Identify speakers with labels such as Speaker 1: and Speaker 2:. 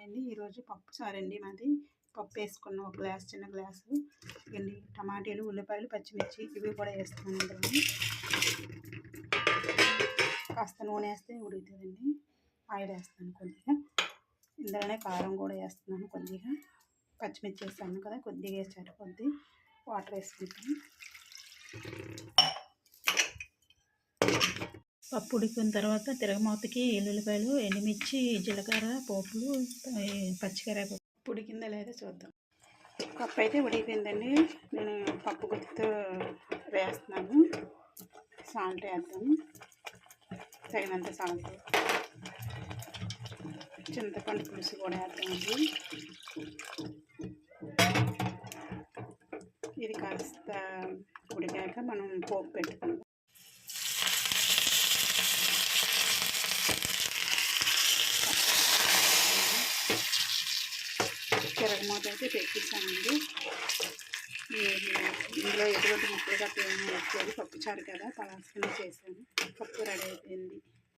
Speaker 1: Hi అండి. ఈరోజు పప్పు చారండి మాది. పప్పు వేసుకున్న ఒక గ్లాస్, చిన్న గ్లాసు ఇవన్నీ టమాటీలు, ఉల్లిపాయలు, పచ్చిమిర్చి ఇవి కూడా వేస్తున్నాను. ఇందులో కాస్త నూనె వేస్తే ఉడుకుతుందండి. ఆయిల్ వేస్తాను కొద్దిగా. ఇందులోనే కారం కూడా వేస్తున్నాను కొద్దిగా. పచ్చిమిర్చి వేస్తాను కదా, కొద్దిగా వేసారు, కొద్ది వాటర్ వేసుకుంటాను. పప్పు ఉడికిన తర్వాత తిరగమాతకి ఎల్లుల్లిపాయలు, ఎండుమిర్చి, జీలకర్ర, పోపులు, పచ్చికరేపాకు ఉడికిందా లేదా చూద్దాం. పప్పు అయితే ఉడికిపోయిందండి. నేను పప్పు గుత్తితో వేస్తున్నాను. సాల్ట్ వేద్దాము, తగినంత సాల్ట్. చింతపండు పులుసు కూడా వేద్దామండి. ఇది కాస్త ఉడికాక మనం పోపు పెట్టుకుందాం. తిరగమాత అయితే పెట్టేసానండి. ఇందులో ఎటువంటి ముక్కలు గట్ట ఏమీ వచ్చేది, పప్పు చారు కదా, పలాసన చేశాను. పప్పు రెడీ అయిపోయింది.